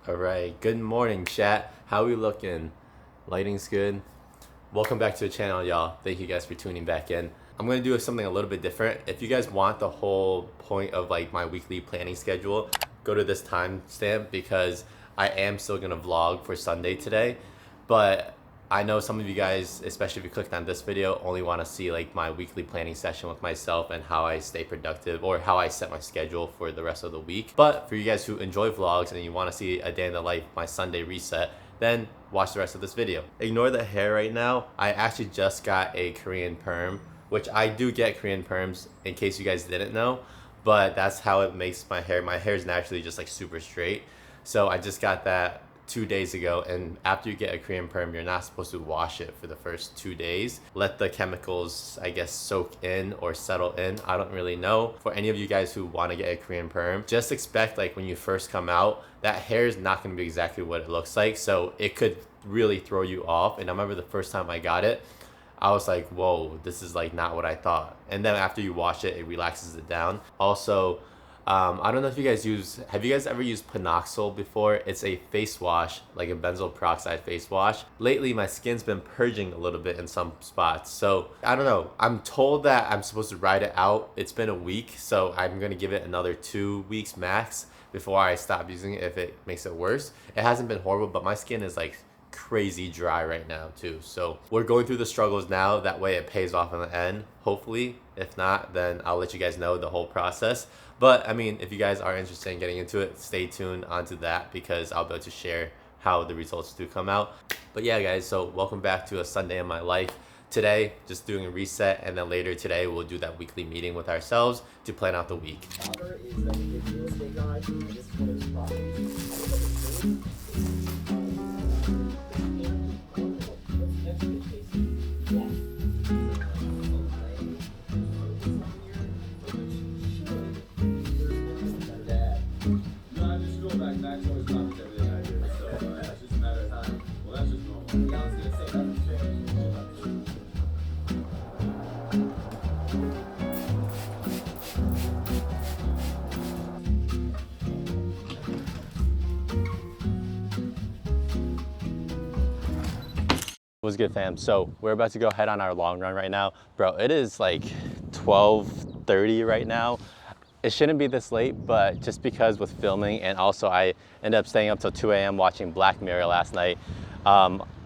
All right, good morning, chat. How we looking? Lighting's good. Welcome back to the channel, y'all. Thank you guys for tuning back in. I'm gonna do something a little bit different. If you guys want the whole point of like my weekly planning schedule, go to this timestamp because I am still gonna vlog for Sunday today. But I know some of you guys, especially if you clicked on this video, only want to see like my weekly planning session with myself and how I stay productive or how I set my schedule for the rest of the week. But for you guys who enjoy vlogs and you want to see a day in the life, my Sunday reset, then watch the rest of this video. Ignore the hair right now. I actually just got a Korean perm, which I do get Korean perms in case you guys didn't know, but that's how it makes my hair. My hair is naturally just like super straight. So I just got that 2 days ago, and after you get a Korean perm, you're not supposed to wash it for the first 2 days. Let the chemicals, I guess, soak in or settle in. I don't really know. For any of you guys who want to get a Korean perm, just expect like when you first come out, that hair is not going to be exactly what it looks like. So it could really throw you off. And I remember the first time I got it, I was like, whoa, this is like not what I thought. And then after you wash it, it relaxes it down. Also, I don't know if you guys have you guys ever used Panoxyl before? It's a face wash, like a benzoyl peroxide face wash. Lately, my skin's been purging a little bit in some spots. So I don't know. I'm told that I'm supposed to ride it out. It's been a week, so I'm gonna give it another 2 weeks max before I stop using it if it makes it worse. It hasn't been horrible, but my skin is like crazy dry right now too. So we're going through the struggles now. That way it pays off in the end, hopefully. If not, then I'll let you guys know the whole process. But I mean, if you guys are interested in getting into it, stay tuned onto that because I'll be able to share how the results do come out. But yeah, guys, so welcome back to a Sunday in my life. Today, just doing a reset, and then later today, we'll do that weekly meeting with ourselves to plan out the week. What's good, fam? So we're about to go head on our long run right now. Bro, it is like 12:30 right now. It shouldn't be this late, but just because with filming, and also I ended up staying up till 2 a.m. watching Black Mirror last night.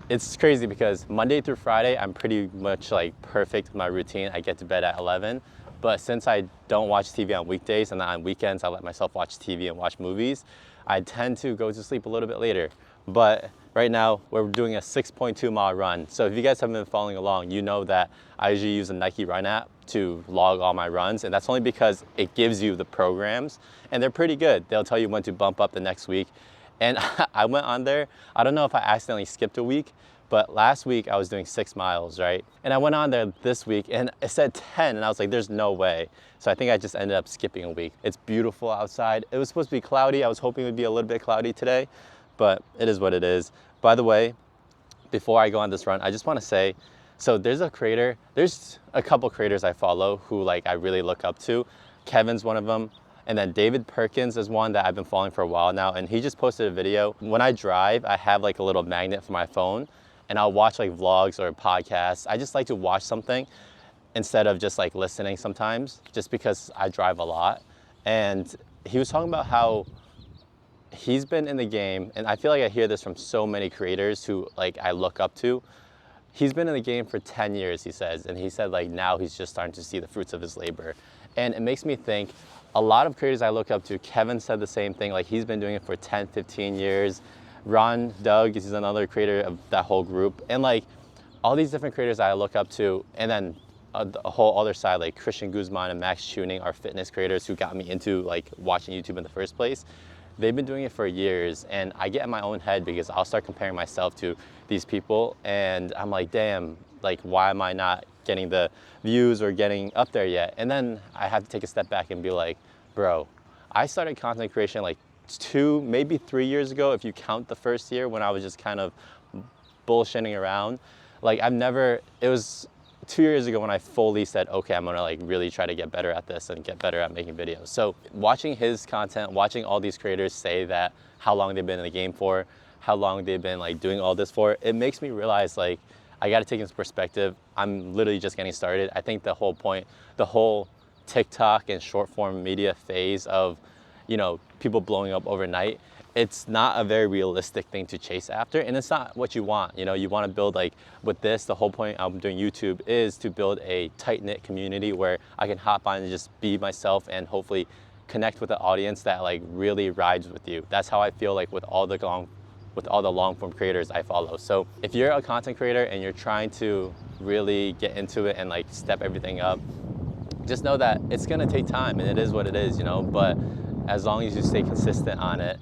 It's crazy because Monday through Friday, I'm pretty much like perfect with my routine. I get to bed at 11. But since I don't watch TV on weekdays and then on weekends I let myself watch TV and watch movies, I tend to go to sleep a little bit later. But right now we're doing a 6.2 mile run. So if you guys haven't been following along, you know that I usually use a Nike Run app to log all my runs, and that's only because it gives you the programs and they're pretty good. They'll tell you when to bump up the next week. And I went on there, I don't know if I accidentally skipped a week, but last week I was doing 6 miles, right? And I went on there this week and it said 10 and I was like, there's no way. So I think I just ended up skipping a week. It's beautiful outside. It was supposed to be cloudy. I was hoping it would be a little bit cloudy today, but it is what it is. By the way, before I go on this run, I just want to say, so there's a couple creators I follow who like I really look up to. Kevin's one of them. And then David Perkins is one that I've been following for a while now. And he just posted a video. When I drive, I have like a little magnet for my phone and I'll watch like vlogs or podcasts. I just like to watch something instead of just like listening sometimes, just because I drive a lot. And he was talking about how he's been in the game, and I feel like I hear this from so many creators who like I look up to. He's been in the game for 10 years, he says, and he said like now he's just starting to see the fruits of his labor. And it makes me think, a lot of creators I look up to, Kevin said the same thing, like he's been doing it for 10, 15 years. Doug is another creator of that whole group. And like all these different creators I look up to, and then a whole other side, like Christian Guzman and Max Tuning are fitness creators who got me into like watching YouTube in the first place. They've been doing it for years, and I get in my own head because I'll start comparing myself to these people and I'm like, damn, like why am I not getting the views or getting up there yet? And then I have to take a step back and be like, bro, I started content creation like 2, maybe 3 years ago, if you count the first year when I was just kind of bullshitting around. Like 2 years ago when I fully said, okay, I'm gonna like really try to get better at this and get better at making videos. So watching his content, watching all these creators say that how long they've been in the game for, how long they've been like doing all this for, it makes me realize like, I gotta take into perspective, I'm literally just getting started. I think the whole point, the whole TikTok and short form media phase of, you know, people blowing up overnight, it's not a very realistic thing to chase after, and it's not what you want. You know, you want to build, like with this, the whole point I'm doing YouTube is to build a tight-knit community where I can hop on and just be myself and hopefully connect with the audience that like really rides with you. That's how I feel like with all the long form creators I follow. So if you're a content creator and you're trying to really get into it and like step everything up, just know that it's gonna take time, and it is what it is, you know, but as long as you stay consistent on it,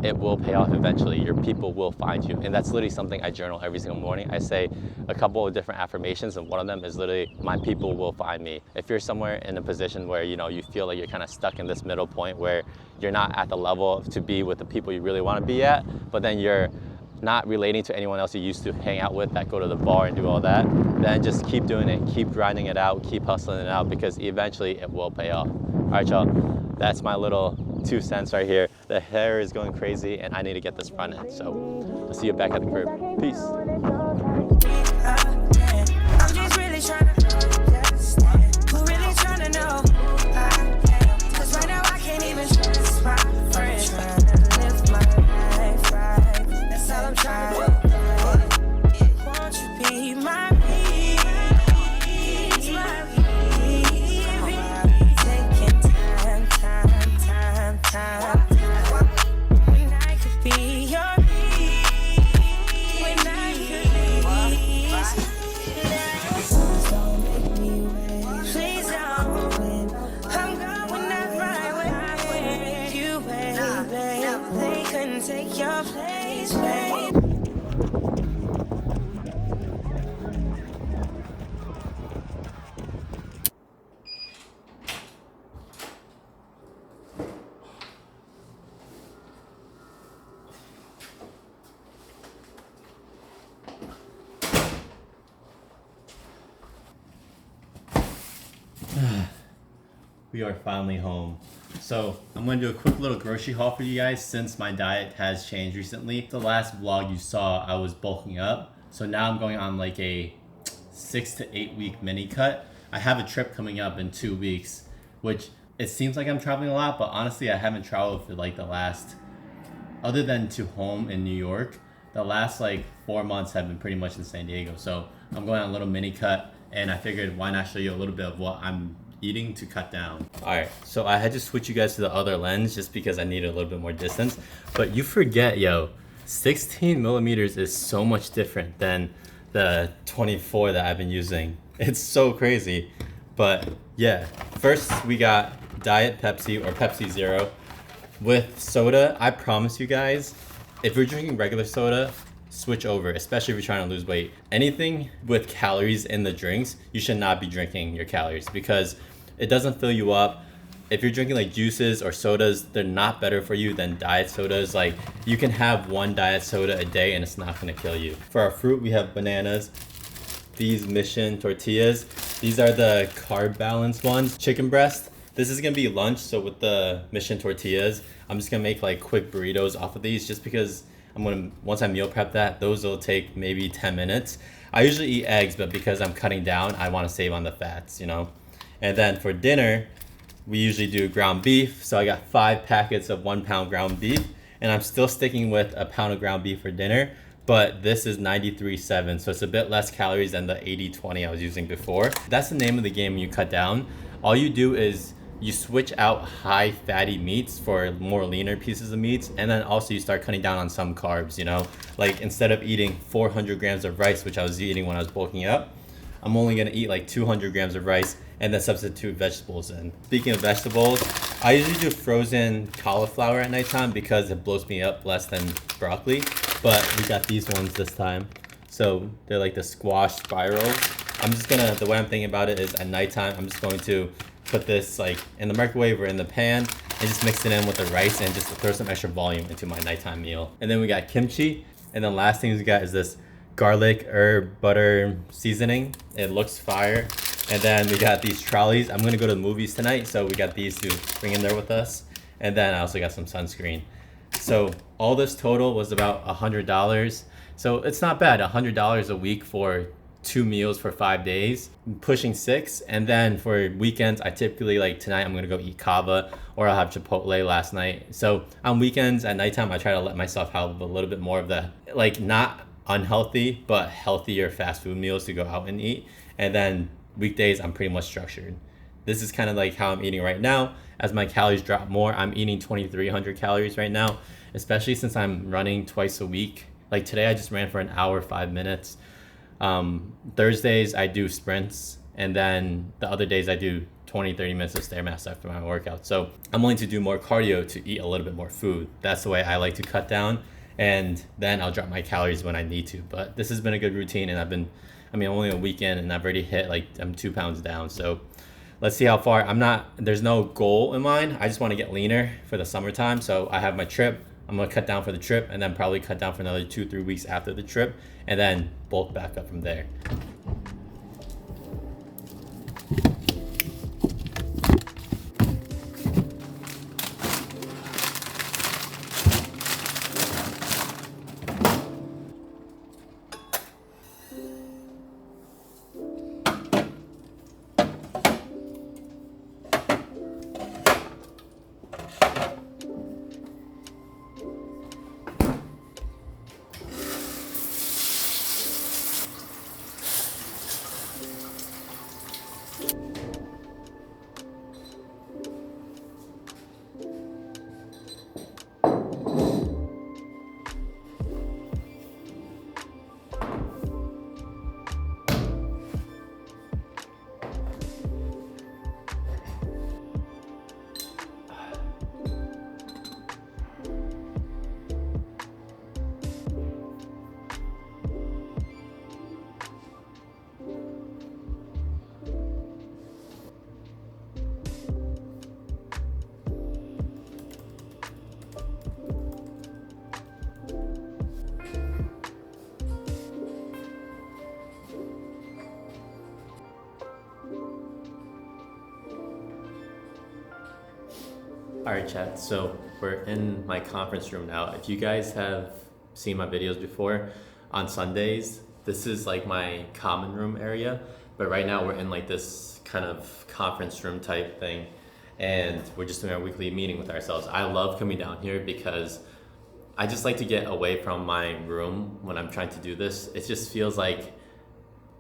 it will pay off eventually. Your people will find you. And that's literally something I journal every single morning. I say a couple of different affirmations, and one of them is literally, my people will find me. If you're somewhere in a position where, you know, you feel like you're kind of stuck in this middle point where you're not at the level to be with the people you really want to be at, but then you're not relating to anyone else you used to hang out with that go to the bar and do all that, then just keep doing it, keep grinding it out, keep hustling it out, because eventually it will pay off. All right, y'all, that's my little 2 cents right here. The hair is going crazy and I need to get this running. So I'll see you back at the crib. Peace. I'm just really trying to, who really trying to know? Cause right now I can't even trust my friends. Trying to live my life right. That's all I'm trying to do. Won't you be my peace? My peace. Taking time. When I could be your peace. When I could be. Please don't make me wait. Please don't. I'm going that right way. You wait, babe. They couldn't take your place, babe. We are finally home. So I'm gonna do a quick little grocery haul for you guys since my diet has changed recently. The last vlog you saw, I was bulking up. So now I'm going on like a 6 to 8 week mini cut. I have a trip coming up in 2 weeks, which it seems like I'm traveling a lot, but honestly I haven't traveled for like the last, other than to home in New York, the last like 4 months have been pretty much in San Diego. So I'm going on a little mini cut, and I figured why not show you a little bit of what I'm eating to cut down. All right, so I had to switch you guys to the other lens just because I needed a little bit more distance. But you forget, yo, 16 millimeters is so much different than the 24 that I've been using. It's so crazy. But yeah, first we got Diet Pepsi or Pepsi Zero. With soda, I promise you guys, if you're drinking regular soda, switch over, especially if you're trying to lose weight. Anything with calories in the drinks, you should not be drinking your calories because it doesn't fill you up. If you're drinking like juices or sodas, they're not better for you than diet sodas. Like you can have one diet soda a day and it's not gonna kill you. For our fruit, we have bananas, these Mission tortillas. These are the carb balance ones. Chicken breast. This is gonna be lunch, so with the Mission tortillas, I'm just gonna make like quick burritos off of these just because once I meal prep that, those will take maybe 10 minutes. I usually eat eggs, but because I'm cutting down, I wanna save on the fats, you know? And then for dinner, we usually do ground beef. So I got 5 packets of 1 pound ground beef, and I'm still sticking with a pound of ground beef for dinner, but this is 93.7, so it's a bit less calories than the 80-20 I was using before. That's the name of the game when you cut down. All you do is you switch out high fatty meats for more leaner pieces of meats, and then also you start cutting down on some carbs, you know? Like instead of eating 400 grams of rice, which I was eating when I was bulking up, I'm only gonna eat like 200 grams of rice and then substitute vegetables in. Speaking of vegetables, I usually do frozen cauliflower at nighttime because it blows me up less than broccoli, but we got these ones this time. So they're like the squash spirals. The way I'm thinking about it is at nighttime, I'm just going to put this like in the microwave or in the pan and just mix it in with the rice and just throw some extra volume into my nighttime meal. And then we got kimchi. And then last thing we got is this garlic, herb, butter seasoning. It looks fire. And then we got these trolleys. I'm gonna go to the movies tonight, so we got these to bring in there with us. And then I also got some sunscreen. So all this total was about $100. So it's not bad, $100 a week for 2 meals for 5 days, pushing 6. And then for weekends, I typically, like tonight, I'm gonna go eat kava, or I'll have Chipotle last night. So on weekends at nighttime, I try to let myself have a little bit more of the, like, not unhealthy, but healthier fast food meals to go out and eat. And then weekdays, I'm pretty much structured. This is kind of like how I'm eating right now. As my calories drop more, I'm eating 2,300 calories right now, especially since I'm running twice a week. Like today, I just ran for an hour, 5 minutes. Thursdays, I do sprints. And then the other days, I do 20, 30 minutes of Stairmaster after my workout. So I'm willing to do more cardio to eat a little bit more food. That's the way I like to cut down. And then I'll drop my calories when I need to. But this has been a good routine, and I'm only a weekend, and I've already hit, like, I'm 2 pounds down. So let's see how far. There's no goal in mind. I just want to get leaner for the summertime. So I have my trip. I'm going to cut down for the trip, and then probably cut down for another 2-3 weeks after the trip, and then bulk back up from there. All right, chat. So we're in my conference room now. If you guys have seen my videos before, on Sundays, this is like my common room area. But right now we're in like this kind of conference room type thing. And we're just doing our weekly meeting with ourselves. I love coming down here because I just like to get away from my room when I'm trying to do this. It just feels like,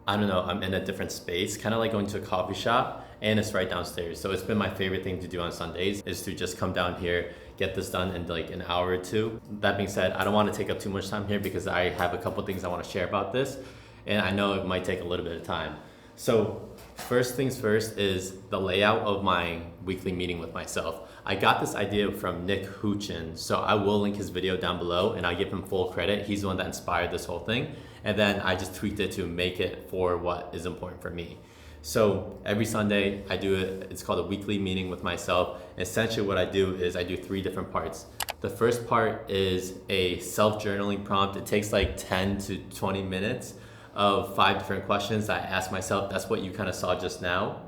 I don't know, I'm in a different space, kind of like going to a coffee shop, and it's right downstairs. So it's been my favorite thing to do on Sundays, is to just come down here, get this done in like an hour or two. That being said, I don't want to take up too much time here because I have a couple things I want to share about this, and I know it might take a little bit of time. So first things first is the layout of my weekly meeting with myself. I got this idea from Nick Huchin, so I will link his video down below and I'll give him full credit. He's the one that inspired this whole thing. And then I just tweaked it to make it for what is important for me. So every Sunday I do it. It's called a weekly meeting with myself. Essentially what I do is I do 3 different parts. The first part is a self-journaling prompt. It takes like 10 to 20 minutes of 5 different questions that I ask myself. That's what you kind of saw just now.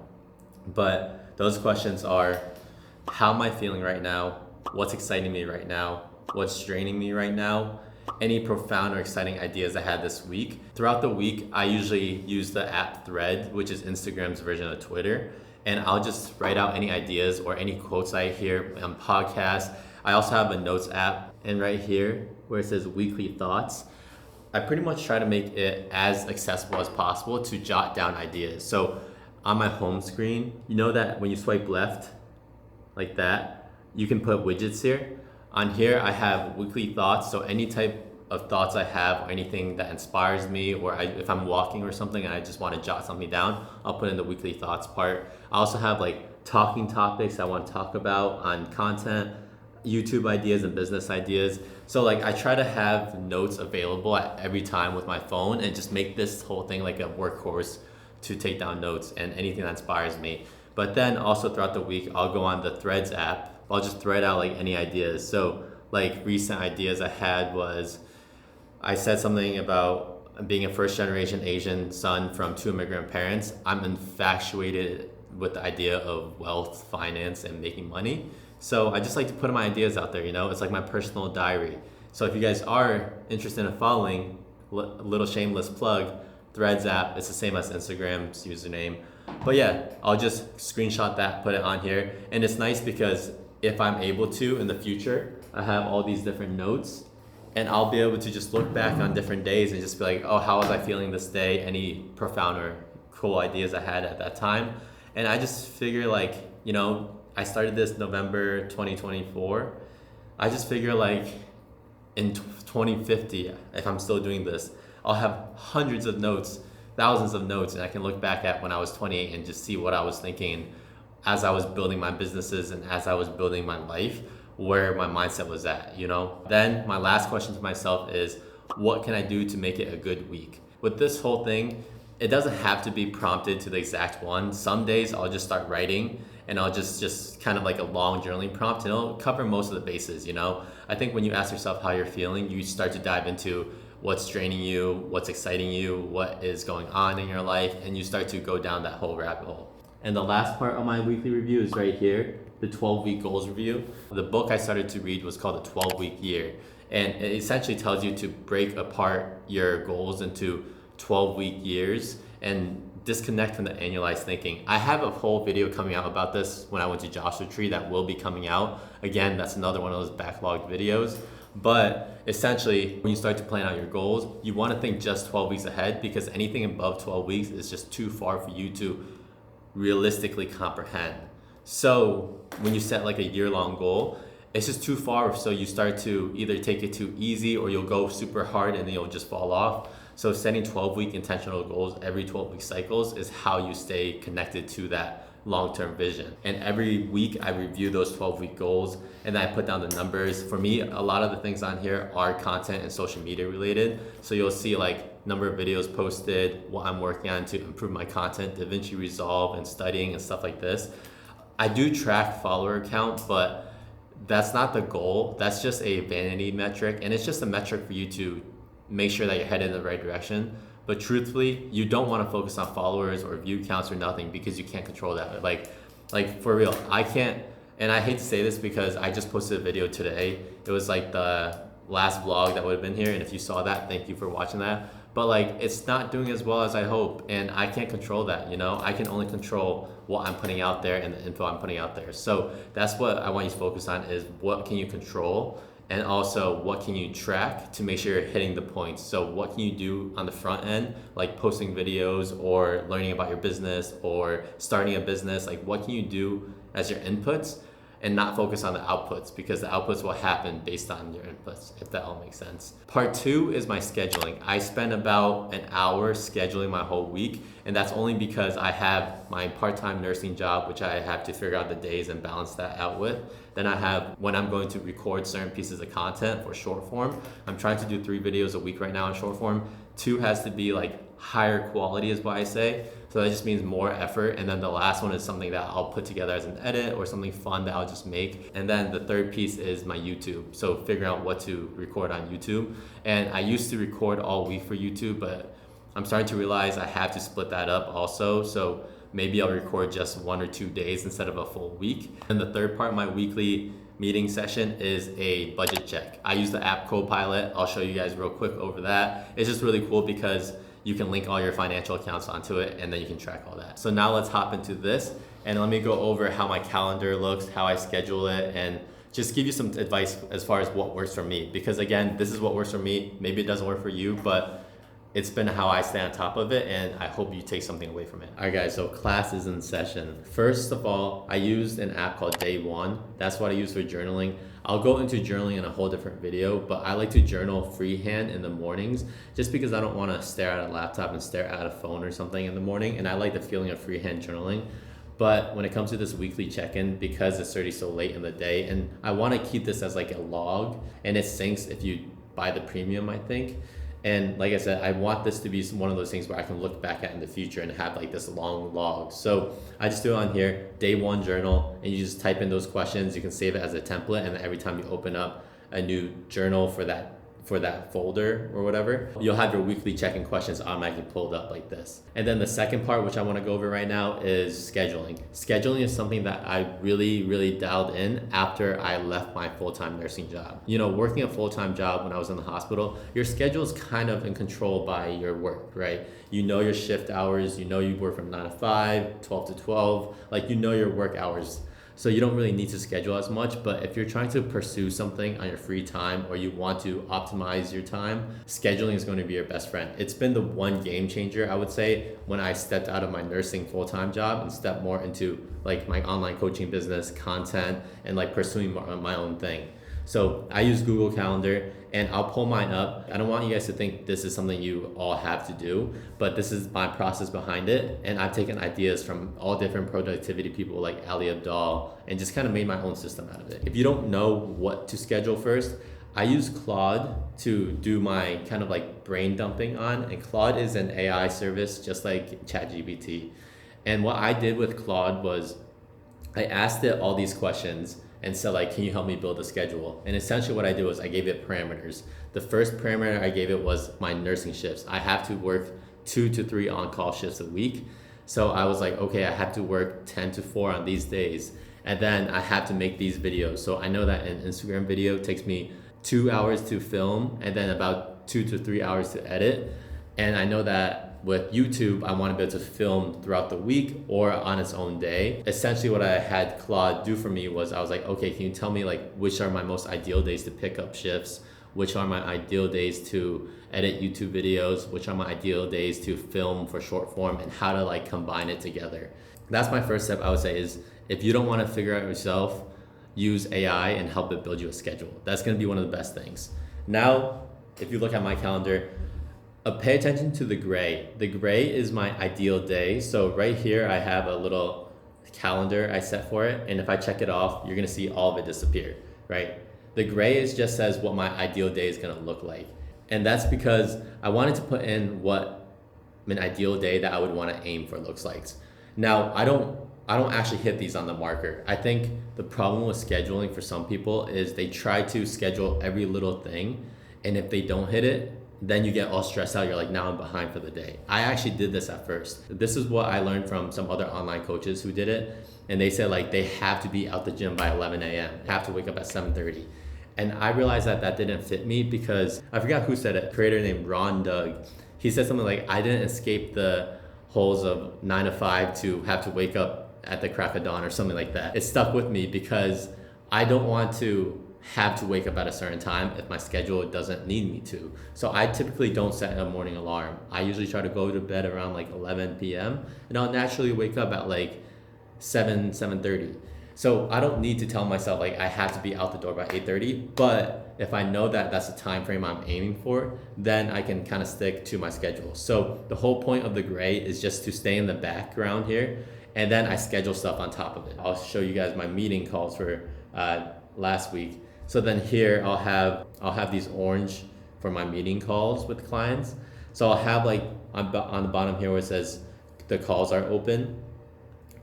But those questions are, how am I feeling right now? What's exciting me right now? What's draining me right now? Any profound or exciting ideas I had this week. Throughout the week, I usually use the app Thread, which is Instagram's version of Twitter. And I'll just write out any ideas or any quotes I hear on podcasts. I also have a notes app, and right here where it says weekly thoughts, I pretty much try to make it as accessible as possible to jot down ideas. So on my home screen, you know that when you swipe left like that, you can put widgets here. On here, I have weekly thoughts. So any type of thoughts I have or anything that inspires me, or if I'm walking or something and I just want to jot something down, I'll put in the weekly thoughts part. I also have like talking topics I want to talk about on content, YouTube ideas and business ideas. So like I try to have notes available at every time with my phone and just make this whole thing like a workhorse to take down notes and anything that inspires me. But then also throughout the week, I'll go on the Threads app. I'll just thread out like any ideas. So like recent ideas I had was, I said something about being a first generation Asian son from 2 immigrant parents, I'm infatuated with the idea of wealth, finance, and making money. So I just like to put my ideas out there, it's like my personal diary. So if you guys are interested in following, little shameless plug, Threads app, it's the same as Instagram's username. But yeah, I'll just screenshot that, put it on here. And it's nice because if I'm able to in the future, I have all these different notes, and I'll be able to just look back on different days and just be like, oh, how was I feeling this day? Any profound or cool ideas I had at that time. And I just figure like, I started this November 2024. I just figure like in 2050, if I'm still doing this, I'll have hundreds of notes, thousands of notes, and I can look back at when I was 28 and just see what I was thinking as I was building my businesses and as I was building my life, where my mindset was at, Then my last question to myself is, what can I do to make it a good week? With this whole thing, it doesn't have to be prompted to the exact one. Some days I'll just start writing, and I'll just kind of like a long journaling prompt, and it'll cover most of the bases, I think when you ask yourself how you're feeling, you start to dive into what's draining you, what's exciting you, what is going on in your life, and you start to go down that whole rabbit hole. And the last part of my weekly review is right here, the 12-week goals review. The book I started to read was called The 12-Week Year, and it essentially tells you to break apart your goals into 12-week years and disconnect from the annualized thinking. I have a whole video coming out about this when I went to Joshua Tree that will be coming out. Again, that's another one of those backlogged videos. But essentially, when you start to plan out your goals, you want to think just 12 weeks ahead, because anything above 12 weeks is just too far for you to realistically comprehend. So when you set like a year-long goal, it's just too far, so you start to either take it too easy or you'll go super hard and then you'll just fall off. So setting 12-week intentional goals every 12-week cycles is how you stay connected to that long-term vision. And every week I review those 12-week goals and I put down the numbers. For me, a lot of the things on here are content and social media related. So you'll see like number of videos posted, what I'm working on to improve my content, DaVinci Resolve and studying and stuff like this. I do track follower count, but that's not the goal. That's just a vanity metric, and it's just a metric for you to make sure that you're headed in the right direction. But truthfully, you don't want to focus on followers or view counts or nothing, because you can't control that. Like for real, I can't, and I hate to say this because I just posted a video today. It was like the last vlog that would have been here, and if you saw that, thank you for watching that. But like, it's not doing as well as I hope, and I can't control that, I can only control what I'm putting out there and the info I'm putting out there. So that's what I want you to focus on, is what can you control, and also what can you track to make sure you're hitting the points. So what can you do on the front end, like posting videos or learning about your business or starting a business, like what can you do as your inputs, and not focus on the outputs, because the outputs will happen based on your inputs, if that all makes sense. Part 2 is my scheduling. I spend about an hour scheduling my whole week, and that's only because I have my part-time nursing job, which I have to figure out the days and balance that out with. Then I have when I'm going to record certain pieces of content for short form. I'm trying to do 3 videos a week right now in short form. 2 has to be like higher quality is what I say. So that just means more effort. And then the last one is something that I'll put together as an edit or something fun that I'll just make. And then the third piece is my YouTube. So figuring out what to record on YouTube. And I used to record all week for YouTube, but I'm starting to realize I have to split that up also. So maybe I'll record just 1 or 2 days instead of a full week. And the third part of my weekly meeting session is a budget check. I use the app Copilot. I'll show you guys real quick over that. It's just really cool because you can link all your financial accounts onto it, and then you can track all that. So now let's hop into this, and let me go over how my calendar looks, how I schedule it, and just give you some advice as far as what works for me. Because again, this is what works for me. Maybe it doesn't work for you, but it's been how I stay on top of it, and I hope you take something away from it. All right guys, so class is in session. First of all, I used an app called Day One. That's what I use for journaling. I'll go into journaling in a whole different video, but I like to journal freehand in the mornings just because I don't want to stare at a laptop and stare at a phone or something in the morning, and I like the feeling of freehand journaling. But when it comes to this weekly check-in, because it's already so late in the day, and I want to keep this as like a log, and it syncs if you buy the premium, I think. And like I said, I want this to be one of those things where I can look back at in the future and have like this long log. So I just do it on here, Day One journal, and you just type in those questions. You can save it as a template, and then every time you open up a new journal for that for that folder or whatever, you'll have your weekly check-in questions automatically pulled up like this. And then the second part, which I want to go over right now, is scheduling. Scheduling is something that I really dialed in after I left my full-time nursing job. You know, working a full-time job when I was in the hospital, your schedule is kind of in control by your work, right? You know your shift hours, you know you work from 9 to 5, 12 to 12, like you know your work hours. So you don't really need to schedule as much, but if you're trying to pursue something on your free time or you want to optimize your time, scheduling is going to be your best friend. It's been the one game changer, I would say, when I stepped out of my nursing full-time job and stepped more into like my online coaching business, content, and like pursuing my own thing. So I use Google Calendar and I'll pull mine up. I don't want you guys to think this is something you all have to do, but this is my process behind it. And I've taken ideas from all different productivity people like Ali Abdaal and just kind of made my own system out of it. If you don't know what to schedule first, I use Claude to do my kind of like brain dumping on, and Claude is an AI service just like ChatGPT. And what I did with Claude was I asked it all these questions and said like, can you help me build a schedule? And essentially what I did was I gave it parameters. The first parameter I gave it was my nursing shifts. I have to work 2 to 3 on-call shifts a week. So I was like, okay, I have to work 10 to 4 on these days. And then I have to make these videos. So I know that an Instagram video takes me 2 hours to film and then about 2 to 3 hours to edit. And I know that with YouTube, I want to be able to film throughout the week or on its own day. Essentially what I had Claude do for me was I was like, okay, can you tell me like which are my most ideal days to pick up shifts? Which are my ideal days to edit YouTube videos? Which are my ideal days to film for short form, and how to like combine it together? That's my first step, I would say, is if you don't want to figure out yourself, use AI and help it build you a schedule. That's going to be one of the best things. Now, if you look at my calendar, pay attention to the gray. The gray is my ideal day. So right here, I have a little calendar I set for it. And if I check it off, you're gonna see all of it disappear, right? The gray is just says what my ideal day is gonna look like. And that's because I wanted to put in what an ideal day that I would wanna aim for looks like. Now, I don't actually hit these on the marker. I think the problem with scheduling for some people is they try to schedule every little thing. And if they don't hit it, then you get all stressed out. You're like, now I'm behind for the day. I actually did this at first. This is what I learned from some other online coaches who did it. And they said like they have to be out the gym by 11 a.m. have to wake up at 7:30. And I realized that that didn't fit me because I forgot who said it, a creator named Ron Doug. He said something like, I didn't escape the holes of 9 to 5 to have to wake up at the crack of dawn or something like that. It stuck with me because I don't want to have to wake up at a certain time if my schedule doesn't need me to. So I typically don't set a morning alarm. I usually try to go to bed around like 11 p.m. and I'll naturally wake up at like 7:30. So I don't need to tell myself like I have to be out the door by 8:30, but if I know that that's the time frame I'm aiming for, then I can kind of stick to my schedule. So the whole point of the gray is just to stay in the background here, and then I schedule stuff on top of it. I'll show you guys my meeting calls for last week. So then here I'll have these orange for my meeting calls with clients. So I'll have like on the bottom here where it says the calls are open.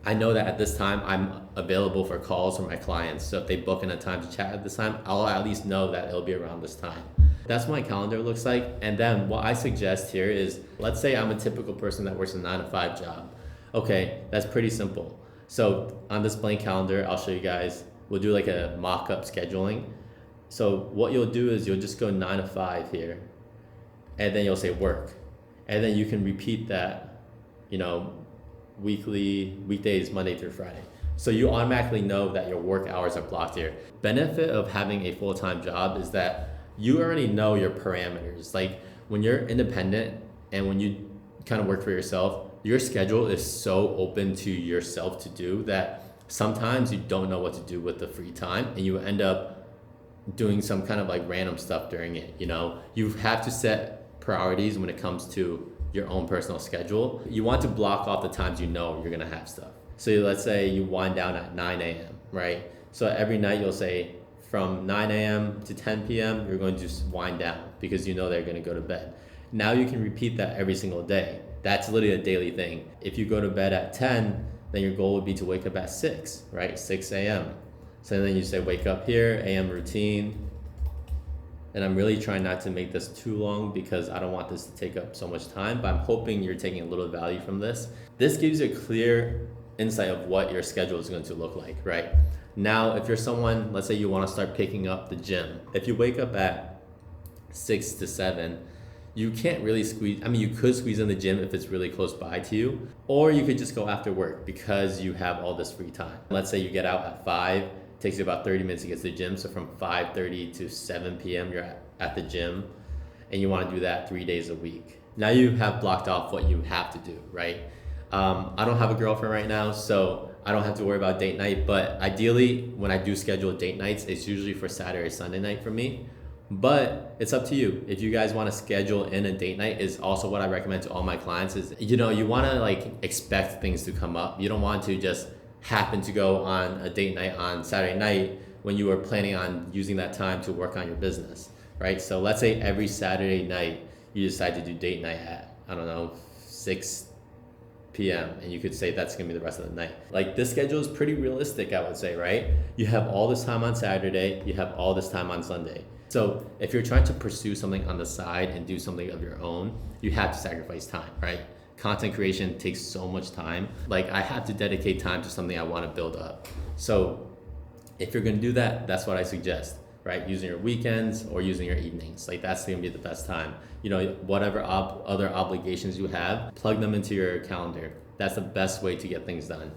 I know that at this time I'm available for calls from my clients. So if they book in a time to chat at this time, I'll at least know that it'll be around this time. That's what my calendar looks like. And then what I suggest here is, let's say I'm a typical person that works a 9 to 5 job. Okay, that's pretty simple. So on this blank calendar, I'll show you guys. We'll do like a mock-up scheduling. So what you'll do is you'll just go 9 to 5 here, and then you'll say work. And then you can repeat that, you know, weekdays, Monday through Friday. So you automatically know that your work hours are blocked here. Benefit of having a full-time job is that you already know your parameters. Like when you're independent and when you kind of work for yourself, your schedule is so open to yourself to do that sometimes you don't know what to do with the free time, and you end up doing some kind of like random stuff during it. You know, you have to set priorities when it comes to your own personal schedule. You want to block off the times you know you're gonna have stuff. So let's say you wind down at 9 a.m., right? So every night you'll say from 9 a.m. to 10 p.m. you're going to just wind down because you know they're gonna go to bed. Now you can repeat that every single day. That's literally a daily thing. If you go to bed at 10, then your goal would be to wake up at 6, right? 6 a.m. So then you say wake up here, AM routine, And I'm really trying not to make this too long because I don't want this to take up so much time, but I'm hoping you're taking a little value from this. This gives you a clear insight of what your schedule is going to look like, right? Now, if you're someone, let's say you want to start picking up the gym. If you wake up at 6 to 7, you can't really squeeze, I mean, you could squeeze in the gym if it's really close by to you, or you could just go after work because you have all this free time. Let's say you get out at 5, it takes you about 30 minutes to get to the gym. So from 5:30 to 7 p.m. you're at the gym, and you want to do that 3 days a week. Now you have blocked off what you have to do, right? I don't have a girlfriend right now, so I don't have to worry about date night, but ideally when I do schedule date nights, it's usually for Saturday, Sunday night for me. But it's up to you. If you guys want to schedule in a date night, is also what I recommend to all my clients is, you know, you want to like expect things to come up. You don't want to just happen to go on a date night on Saturday night when you were planning on using that time to work on your business, right? So let's say every Saturday night you decide to do date night at, I don't know, 6 p.m. and you could say that's gonna be the rest of the night. Like, this schedule is pretty realistic, I would say, right? You have all this time on Saturday, you have all this time on Sunday. So if you're trying to pursue something on the side and do something of your own, you have to sacrifice time, right? Content creation takes so much time. Like, I have to dedicate time to something I want to build up. So if you're going to do that, that's what I suggest, right? Using your weekends or using your evenings. Like, that's going to be the best time. You know, whatever other obligations you have, plug them into your calendar. That's the best way to get things done.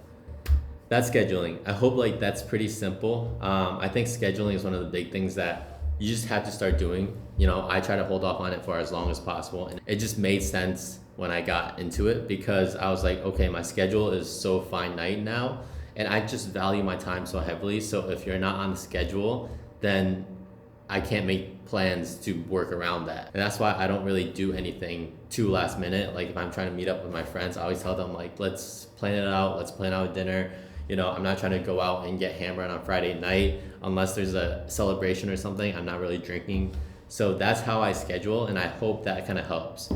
That's scheduling. I hope like that's pretty simple. I think scheduling is one of the big things that you just have to start doing. You know, I try to hold off on it for as long as possible. And it just made sense when I got into it because I was like, okay, my schedule is so finite now and I just value my time so heavily. So if you're not on the schedule, then I can't make plans to work around that. And that's why I don't really do anything too last minute. Like, if I'm trying to meet up with my friends, I always tell them like, let's plan it out. Let's plan out a dinner. You know, I'm not trying to go out and get hammered on Friday night unless there's a celebration or something. I'm not really drinking. So that's how I schedule, and I hope that kind of helps.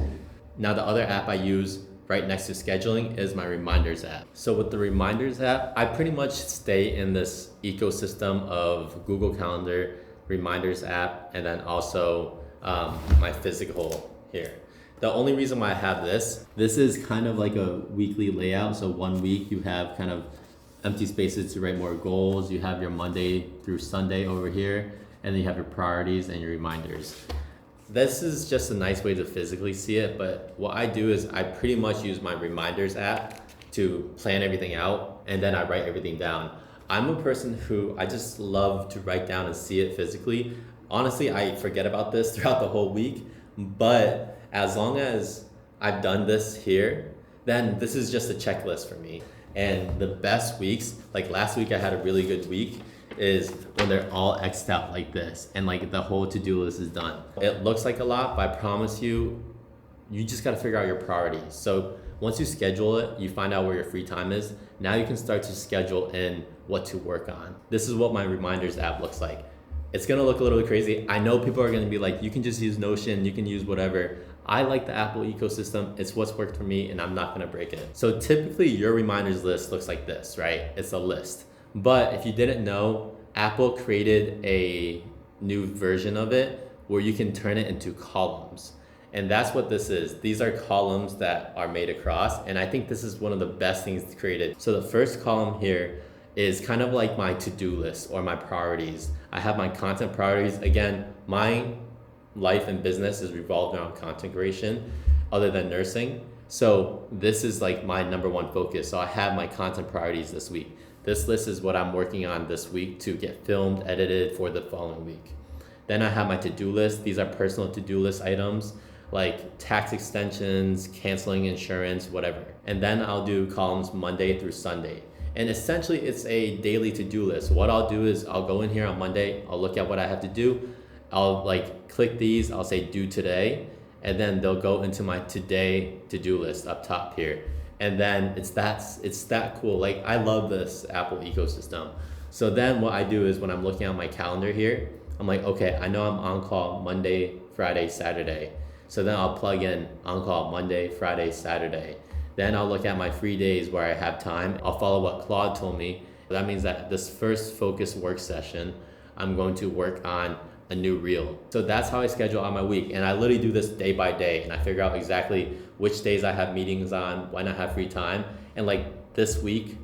Now, the other app I use right next to scheduling is my Reminders app. So with the Reminders app, I pretty much stay in this ecosystem of Google Calendar, Reminders app, and then also my physical here. The only reason why I have this is kind of like a weekly layout. So 1 week you have kind of empty spaces to write more goals. You have your Monday through Sunday over here, and then you have your priorities and your reminders. This is just a nice way to physically see it, but what I do is I pretty much use my Reminders app to plan everything out, and then I write everything down. I'm a person who I just love to write down and see it physically. Honestly, I forget about this throughout the whole week, but as long as I've done this here, then this is just a checklist for me. And the best weeks, like last week I had a really good week, is when they're all X'd out like this and like the whole to-do list is done. It looks like a lot, but I promise you, you just gotta figure out your priorities. So once you schedule it, you find out where your free time is. Now you can start to schedule in what to work on. This is what my Reminders app looks like. It's gonna look a little bit crazy. I know people are gonna be like, you can just use Notion, you can use whatever. I like the Apple ecosystem. It's what's worked for me and I'm not gonna break it. So typically your reminders list looks like this, right? It's a list. But if you didn't know, Apple created a new version of it where you can turn it into columns. And that's what this is. These are columns that are made across. And I think this is one of the best things created. So the first column here is kind of like my to-do list or my priorities. I have my content priorities. Again, my life and business is revolved around content creation other than nursing. So this is like my number one focus. So I have my content priorities this week. This list is what I'm working on this week to get filmed, edited for the following week. Then I have my to-do list. These are personal to-do list items like tax extensions, canceling insurance, whatever. And then I'll do columns Monday through Sunday. And essentially it's a daily to-do list. What I'll do is I'll go in here on Monday, I'll look at what I have to do. I'll like click these, I'll say do today, and then they'll go into my today to-do list up top here. And then it's that cool. Like, I love this Apple ecosystem. So then what I do is when I'm looking at my calendar here, I'm like, okay, I know I'm on call Monday, Friday, Saturday. So then I'll plug in on call Monday, Friday, Saturday. Then I'll look at my free days where I have time. I'll follow what Claude told me. That means that this first focus work session, I'm going to work on a new reel. So that's how I schedule out my week. And I literally do this day by day, and I figure out exactly which days I have meetings on, when I have free time. And like this week,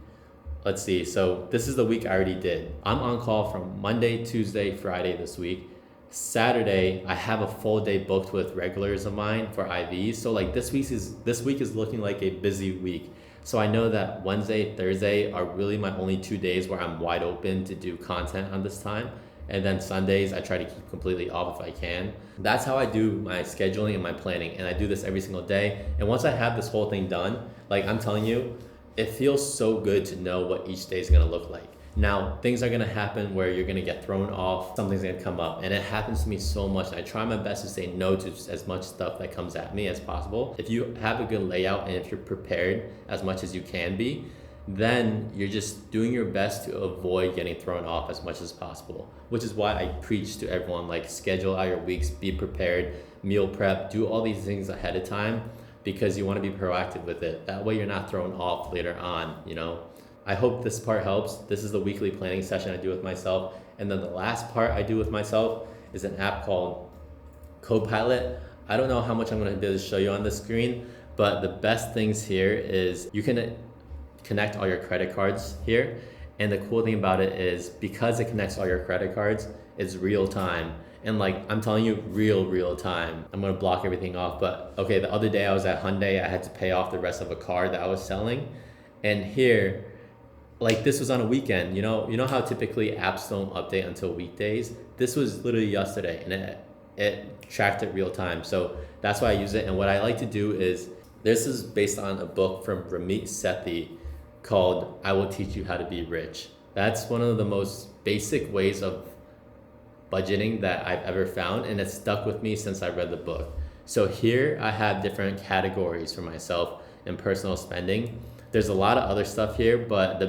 let's see, so this is the week I already did. I'm on call from Monday, Tuesday, Friday this week. Saturday, I have a full day booked with regulars of mine for IVs. So like this week is looking like a busy week. So I know that Wednesday, Thursday are really my only 2 days where I'm wide open to do content on this time. And then Sundays, I try to keep completely off if I can. That's how I do my scheduling and my planning. And I do this every single day. And once I have this whole thing done, like I'm telling you, it feels so good to know what each day is gonna look like. Now, things are gonna happen where you're gonna get thrown off, something's gonna come up, and it happens to me so much. I try my best to say no to as much stuff that comes at me as possible. If you have a good layout and if you're prepared as much as you can be, then you're just doing your best to avoid getting thrown off as much as possible, which is why I preach to everyone, like schedule out your weeks, be prepared, meal prep, do all these things ahead of time because you wanna be proactive with it. That way you're not thrown off later on, you know? I hope this part helps. This is the weekly planning session I do with myself. And then the last part I do with myself is an app called Copilot. I don't know how much I'm gonna be able to show you on the screen, but the best things here is you can connect all your credit cards here. And the cool thing about it is because it connects all your credit cards, it's real time. And like, I'm telling you, real time. I'm gonna block everything off, but okay, the other day I was at Hyundai, I had to pay off the rest of a car that I was selling. And here, like this was on a weekend, you know how typically apps don't update until weekdays? This was literally yesterday and it tracked it real time. So that's why I use it. And what I like to do is, this is based on a book from Ramit Sethi called I Will Teach You How to Be Rich. That's one of the most basic ways of budgeting that I've ever found, and it's stuck with me since I read the book. So here I have different categories for myself in personal spending. There's a lot of other stuff here, but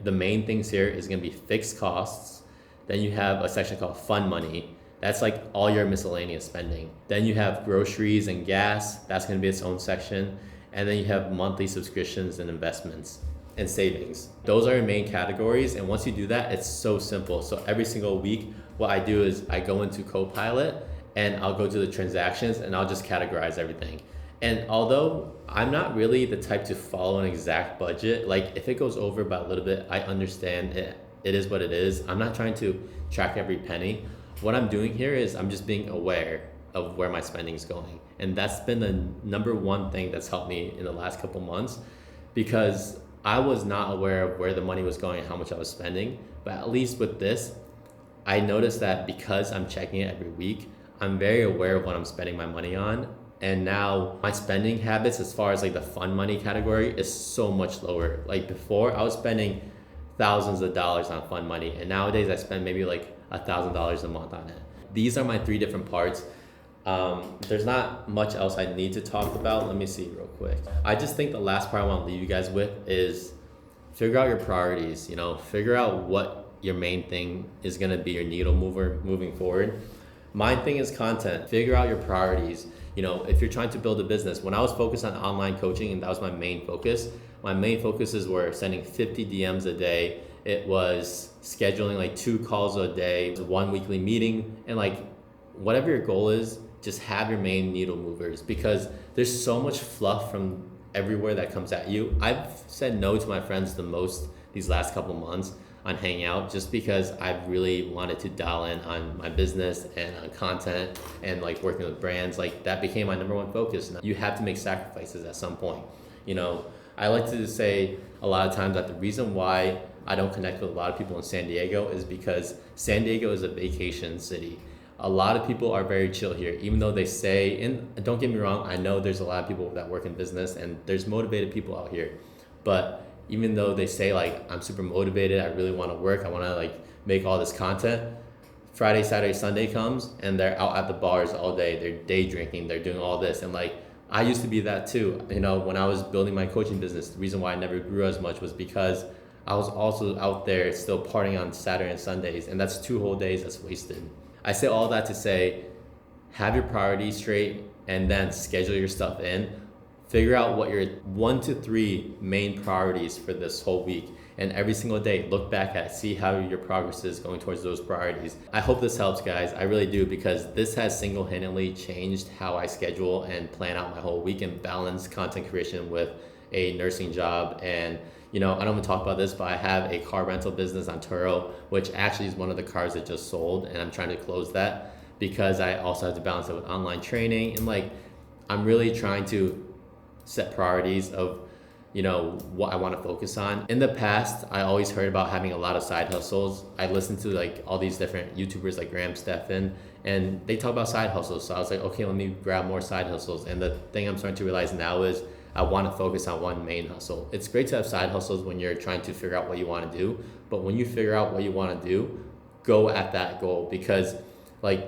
the main things here is gonna be fixed costs. Then you have a section called fun money. That's like all your miscellaneous spending. Then you have groceries and gas. That's gonna be its own section. And then you have monthly subscriptions and investments and savings. Those are your main categories. And once you do that, it's so simple. So every single week, what I do is I go into Copilot and I'll go to the transactions and I'll just categorize everything. And although I'm not really the type to follow an exact budget, like if it goes over by a little bit, I understand it. It is what it is. I'm not trying to track every penny. What I'm doing here is I'm just being aware of where my spending is going. And that's been the number one thing that's helped me in the last couple months, because I was not aware of where the money was going and how much I was spending. But at least with this, I noticed that because I'm checking it every week, I'm very aware of what I'm spending my money on. And now my spending habits, as far as like the fun money category, is so much lower. Like before, I was spending thousands of dollars on fun money, and nowadays I spend maybe like $1,000 a month on it. These are my 3 different parts. There's not much else I need to talk about. Let me see real quick. I just think the last part I want to leave you guys with is figure out your priorities. Figure out what your main thing is going to be, your needle mover moving forward. My thing is content. Figure out your priorities. If you're trying to build a business, when I was focused on online coaching, and that was my main focuses were sending 50 DMs a day. It was scheduling like 2 calls a day, 1 weekly meeting, and like whatever your goal is, just have your main needle movers, because there's so much fluff from everywhere that comes at you. I've said no to my friends the most these last couple months on hanging out, just because I've really wanted to dial in on my business and on content and like working with brands. Like that became my number 1 focus. Now, you have to make sacrifices at some point. I like to say a lot of times that the reason why I don't connect with a lot of people in San Diego is because San Diego is a vacation city. A lot of people are very chill here, even though they say, and don't get me wrong, I know there's a lot of people that work in business and there's motivated people out here. But even though they say like, I'm super motivated, I really want to work, I want to like make all this content, Friday, Saturday, Sunday comes and they're out at the bars all day. They're day drinking, they're doing all this. And like, I used to be that too. When I was building my coaching business, the reason why I never grew as much was because I was also out there still partying on Saturday and Sundays, and that's 2 whole days that's wasted. I say all that to say, have your priorities straight and then schedule your stuff in. Figure out what your 1 to 3 main priorities for this whole week. and every single day look back at, see how your progress is going towards those priorities. I hope this helps, guys. I really do, because this has single-handedly changed how I schedule and plan out my whole week and balance content creation with a nursing job. And I don't even talk about this, but I have a car rental business on Turo, which actually is one of the cars that just sold, and I'm trying to close that because I also have to balance it with online training. And I'm really trying to set priorities of what I want to focus on. In the past, I always heard about having a lot of side hustles. I listened to all these different YouTubers like Graham Stephan, and they talk about side hustles. So I was like, okay, let me grab more side hustles. And the thing I'm starting to realize now is I want to focus on one main hustle. It's great to have side hustles when you're trying to figure out what you want to do, but when you figure out what you want to do, go at that goal. Because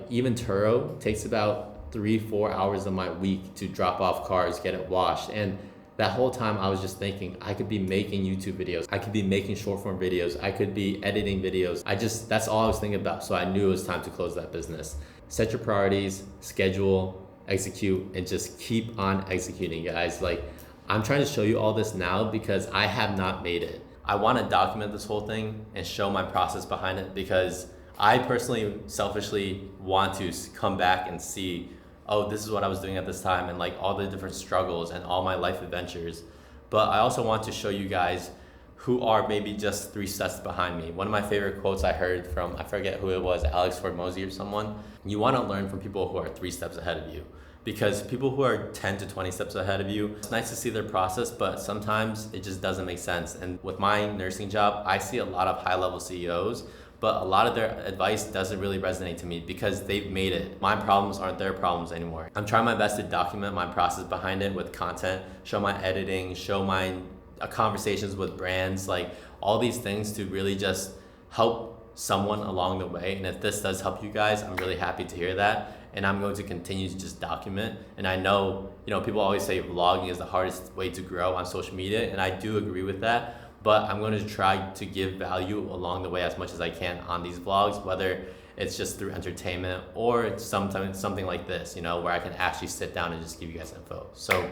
even Turo takes about 3-4 hours of my week to drop off cars, get it washed. And that whole time I was just thinking, I could be making YouTube videos, I could be making short form videos, I could be editing videos. That's all I was thinking about. So I knew it was time to close that business. Set your priorities, schedule, execute, and just keep on executing, guys. I'm trying to show you all this now because I have not made it. I want to document this whole thing and show my process behind it, because I personally, selfishly want to come back and see, oh, this is what I was doing at this time, and all the different struggles and all my life adventures. But I also want to show you guys who are maybe just 3 steps behind me. One of my favorite quotes I heard from, I forget who it was, Alex Formosi or someone. You want to learn from people who are 3 steps ahead of you, because people who are 10 to 20 steps ahead of you, it's nice to see their process, but sometimes it just doesn't make sense. And with my nursing job, I see a lot of high-level CEOs, but a lot of their advice doesn't really resonate to me because they've made it. My problems aren't their problems anymore. I'm trying my best to document my process behind it with content, show my editing, show my conversations with brands, all these things to really just help someone along the way. And if this does help you guys, I'm really happy to hear that. And I'm going to continue to just document. And I know, people always say vlogging is the hardest way to grow on social media, and I do agree with that. But I'm going to try to give value along the way as much as I can on these vlogs, whether it's just through entertainment or it's something like this, where I can actually sit down and just give you guys info. So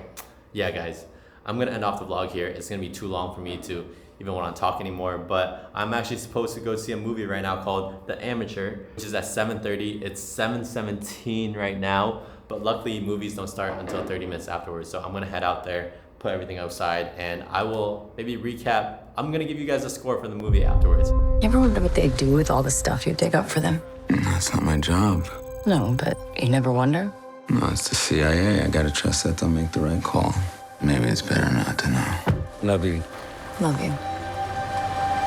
yeah, guys, I'm going to end off the vlog here. It's going to be too long for me to even want to talk anymore, but I'm actually supposed to go see a movie right now called The Amateur, which is at 7:30. It's 7:17 right now, but luckily movies don't start until 30 minutes afterwards. So I'm going to head out there, put everything outside, and I will maybe recap. I'm gonna give you guys a score for the movie afterwards. You ever wonder what they do with all the stuff you dig up for them? That's not my job. No, but you never wonder? No, it's the CIA. I gotta trust that they'll make the right call. Maybe it's better not to know. Love you. Love you.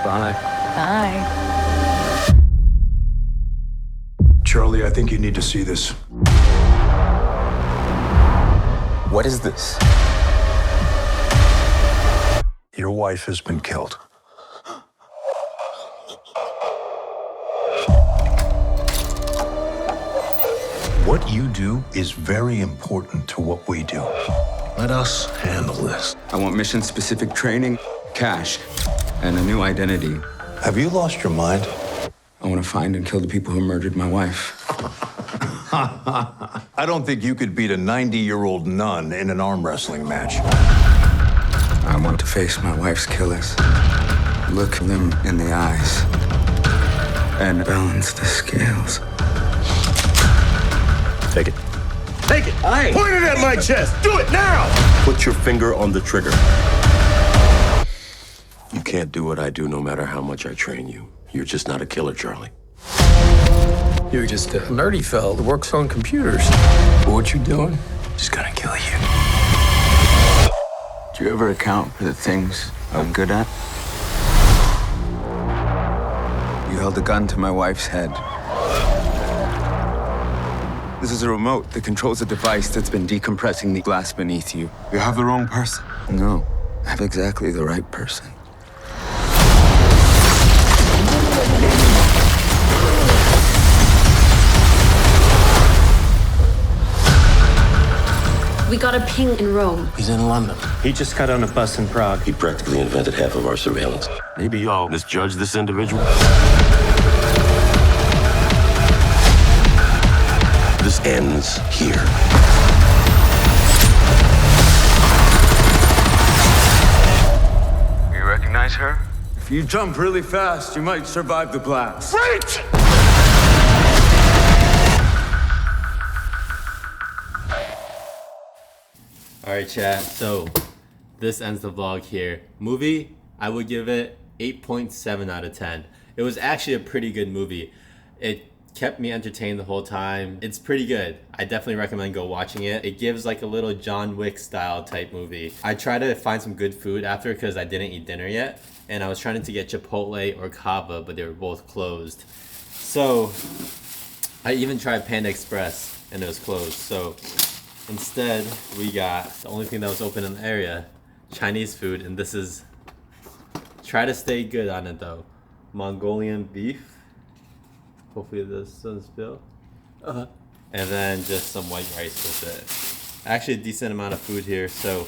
Bye. Bye. Charlie, I think you need to see this. What is this? Your wife has been killed. What you do is very important to what we do. Let us handle this. I want mission-specific training, cash, and a new identity. Have you lost your mind? I want to find and kill the people who murdered my wife. I don't think you could beat a 90-year-old nun in an arm wrestling match. I want to face my wife's killers, look them in the eyes, and balance the scales. Take it. Take it! Point it at my chest! Do it now! Put your finger on the trigger. You can't do what I do no matter how much I train you. You're just not a killer, Charlie. You're just a nerdy fellow that works on computers. What you doing? Just gonna kill you. Do you ever account for the things I'm good at? You held a gun to my wife's head. This is a remote that controls a device that's been decompressing the glass beneath you. You have the wrong person. No, I have exactly the right person. We got a ping in Rome. He's in London. He just got on a bus in Prague. He practically invented half of our surveillance. Maybe y'all misjudged this individual. This ends here. You recognize her? If you jump really fast, you might survive the blast. Wait! All right, chat. So this ends the vlog here. Movie, I would give it 8.7 out of 10. It was actually a pretty good movie. It kept me entertained the whole time. It's pretty good. I definitely recommend go watching it. It gives like a little John Wick style type movie. I tried to find some good food after because I didn't eat dinner yet. And I was trying to get Chipotle or Kava, but they were both closed. So I even tried Panda Express and it was closed. So instead we got the only thing that was open in the area, Chinese food. And this is, try to stay good on it though. Mongolian beef. Hopefully this doesn't spill. And then just some white rice with it. Actually a decent amount of food here. So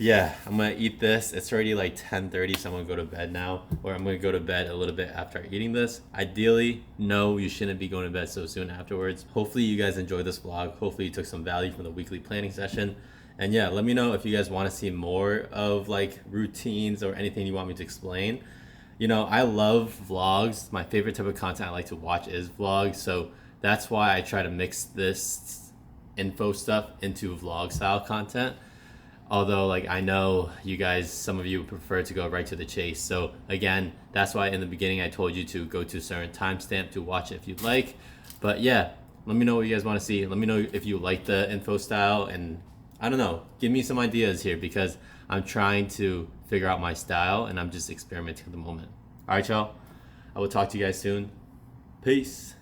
yeah, I'm gonna eat this. It's already like 10:30, so I'm gonna go to bed now. Or I'm gonna go to bed a little bit after eating this. Ideally, no, you shouldn't be going to bed so soon afterwards. Hopefully you guys enjoyed this vlog. Hopefully you took some value from the weekly planning session. And yeah, let me know if you guys wanna see more of like routines or anything you want me to explain. You know, I love vlogs. My favorite type of content I like to watch is vlogs. So that's why I try to mix this info stuff into vlog style content. Although like I know you guys, some of you prefer to go right to the chase. So again, that's why in the beginning I told you to go to a certain timestamp to watch it if you'd like. But yeah, let me know what you guys want to see. Let me know if you like the info style, and I don't know, give me some ideas here because I'm trying to figure out my style and I'm just experimenting at the moment. All right, y'all. I will talk to you guys soon. Peace.